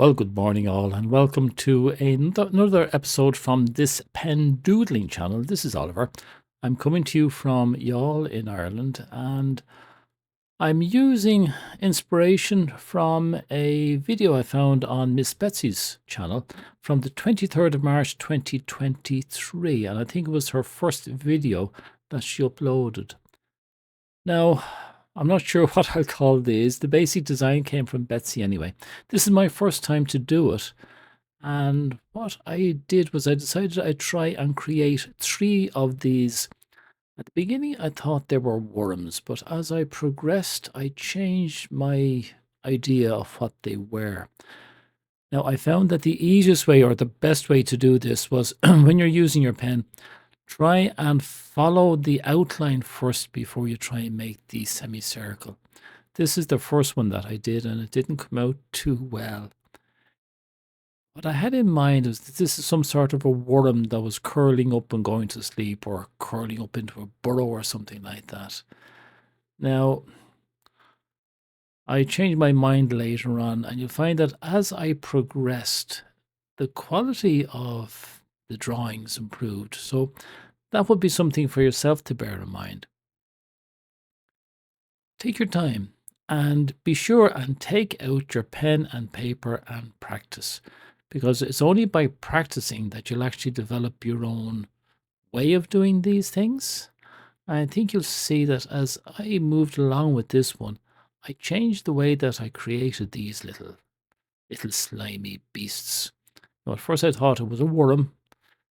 Well, good morning, all, and welcome to another episode from this pen doodling channel. This is Oliver. I'm coming to you from Youghal in Ireland, and I'm using inspiration from a video I found on Miss Betsy's channel from the 23rd of March 2023, and I think it was her first video that she uploaded. Now, I'm not sure what I'll call these. The basic design came from Betsy anyway. This is my first time to do it. And what I did was I decided I'd try and create 3 of these. At the beginning, I thought they were worms, but as I progressed, I changed my idea of what they were. Now, I found that the easiest way or the best way to do this was when you're using your pen, try and follow the outline first before you try and make the semicircle. This is the first one that I did, and it didn't come out too well. What I had in mind was that this is some sort of a worm that was curling up and going to sleep, or curling up into a burrow or something like that. Now, I changed my mind later on, and you'll find that as I progressed, the quality of the drawings improved. So that would be something for yourself to bear in mind. Take your time and be sure and take out your pen and paper and practice, because it's only by practicing that you'll actually develop your own way of doing these things. I think you'll see that as I moved along with this one, I changed the way that I created these little slimy beasts. Now, at first I thought it was a worm,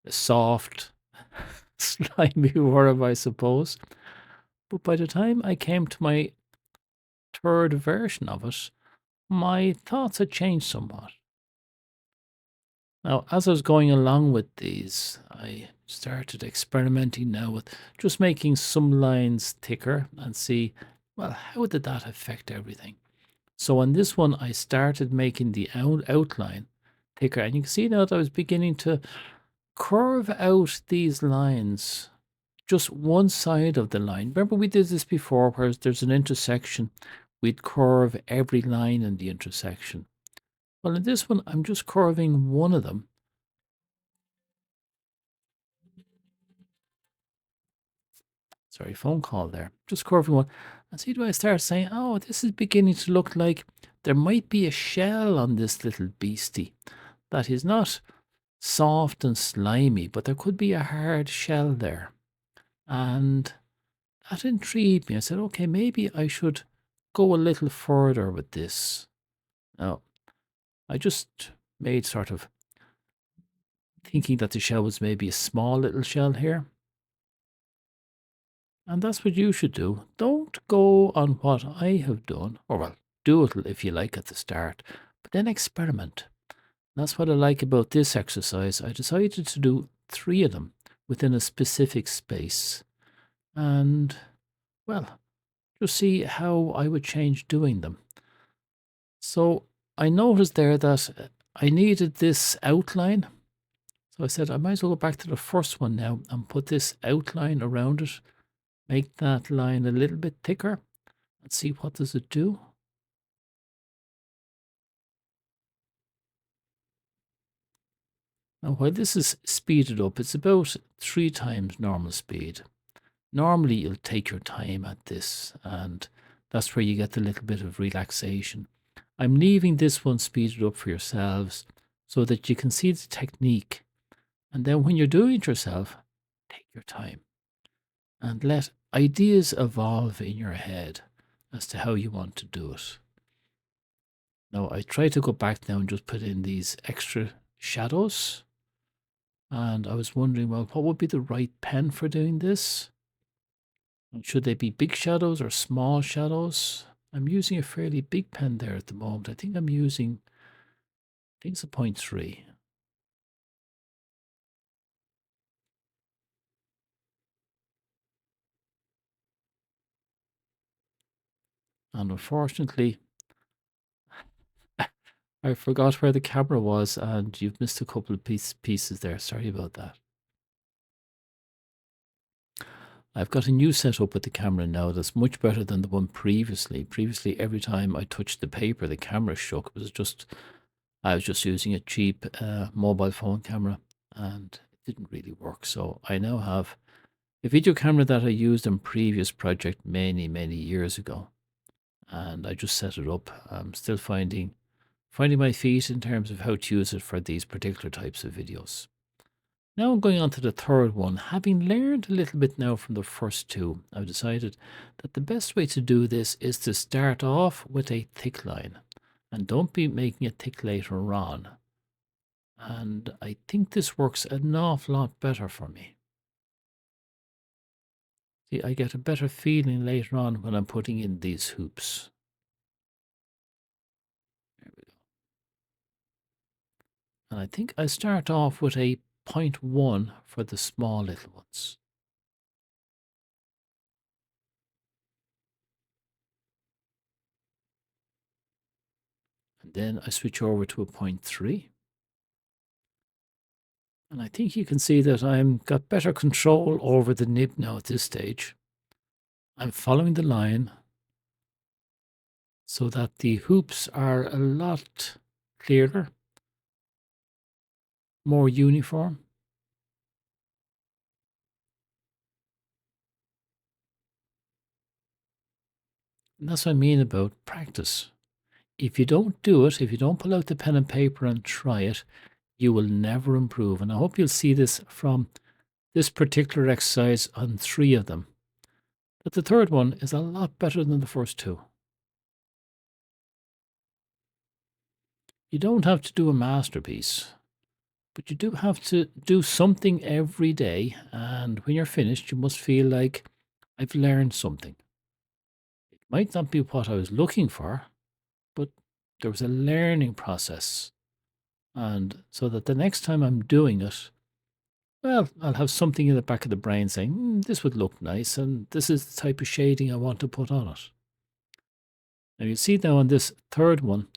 a soft, slimy worm, I suppose. But by the time I came to my third version of it, my thoughts had changed somewhat. Now, as I was going along with these, I started experimenting now with just making some lines thicker and see, well, how did that affect everything? So on this one, I started making the outline thicker, and you can see now that I was beginning to curve out these lines, just one side of the line. Remember, we did this before, where there's an intersection, we'd curve every line in the intersection. Well, in this one, I'm just curving one of them. Sorry, phone call there. Just curving one. And see, do I start saying, oh, this is beginning to look like there might be a shell on this little beastie that is not soft and slimy, but there could be a hard shell there. And that intrigued me. I said, okay, maybe I should go a little further with this. Now, I just made sort of thinking that the shell was maybe a small little shell here. And that's what you should do. Don't go on what I have done, or well, do it if you like at the start, but then experiment. That's what I like about this exercise. I decided to do 3 of them within a specific space. And, well, just see how I would change doing them. So I noticed there that I needed this outline. So I said I might as well go back to the first one now and put this outline around it. Make that line a little bit thicker and see what does it do. Now, while this is speeded up, it's about 3 times normal speed. Normally, you'll take your time at this, and that's where you get the little bit of relaxation. I'm leaving this one speeded up for yourselves so that you can see the technique. And then when you're doing it yourself, take your time and let ideas evolve in your head as to how you want to do it. Now, I try to go back now and just put in these extra shadows. And I was wondering, well, what would be the right pen for doing this? And should they be big shadows or small shadows? I'm using a fairly big pen there at the moment. I think it's a 0.3. And unfortunately, I forgot where the camera was, and you've missed a couple of pieces there. Sorry about that. I've got a new setup with the camera now that's much better than the one previously. Previously, every time I touched the paper, the camera shook. It was just I was just using a cheap mobile phone camera and it didn't really work. So I now have a video camera that I used in previous project many, many years ago. And I just set it up. I'm still finding my feet in terms of how to use it for these particular types of videos. Now I'm going on to the third one. Having learned a little bit now from the first two, I've decided that the best way to do this is to start off with a thick line and don't be making it thick later on. And I think this works an awful lot better for me. See, I get a better feeling later on when I'm putting in these hoops. There we go. And I think I start off with a 0.1 for the small little ones. And then I switch over to a 0.3. And I think you can see that I've got better control over the nib now at this stage. I'm following the line so that the hoops are a lot clearer, more uniform. And that's what I mean about practice. If you don't do it, if you don't pull out the pen and paper and try it, you will never improve. And I hope you'll see this from this particular exercise on 3 of them. But the third one is a lot better than the first 2. You don't have to do a masterpiece, but you do have to do something every day. And when you're finished, you must feel like I've learned something. It might not be what I was looking for, but there was a learning process. And so that the next time I'm doing it, well, I'll have something in the back of the brain saying, this would look nice, and this is the type of shading I want to put on it. Now you see now on this third one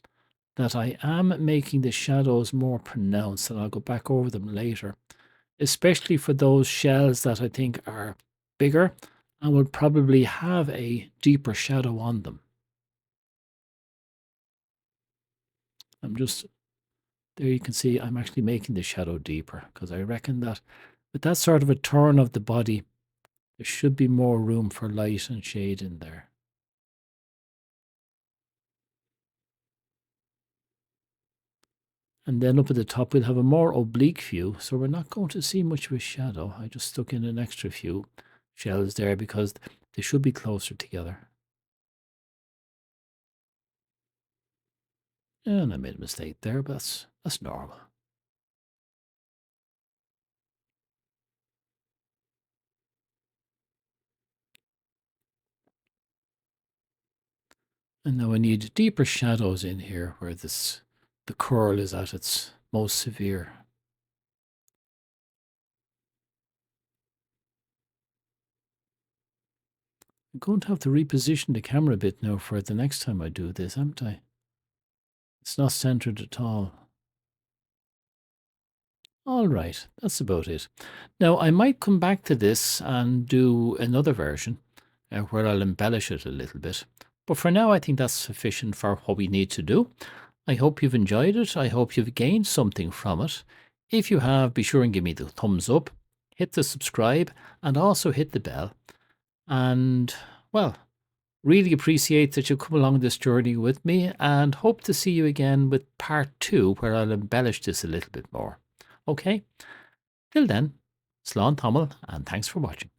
that I am making the shadows more pronounced, and I'll go back over them later, especially for those shells that I think are bigger and will probably have a deeper shadow on them. There you can see I'm actually making the shadow deeper because I reckon that with that sort of a turn of the body, there should be more room for light and shade in there. And then up at the top, we'll have a more oblique view, so we're not going to see much of a shadow. I just stuck in an extra few shells there because they should be closer together. And I made a mistake there, but that's normal. And now I need deeper shadows in here where the curl is at its most severe. I'm going to have to reposition the camera a bit now for the next time I do this, haven't I? It's not centered at all. All right, that's about it. Now, I might come back to this and do another version where I'll embellish it a little bit. But for now, I think that's sufficient for what we need to do. I hope you've enjoyed it. I hope you've gained something from it. If you have, be sure and give me the thumbs up, hit the subscribe, and also hit the bell. And, well, really appreciate that you've come along this journey with me and hope to see you again with part 2 where I'll embellish this a little bit more. Okay, till then, slán tamil and thanks for watching.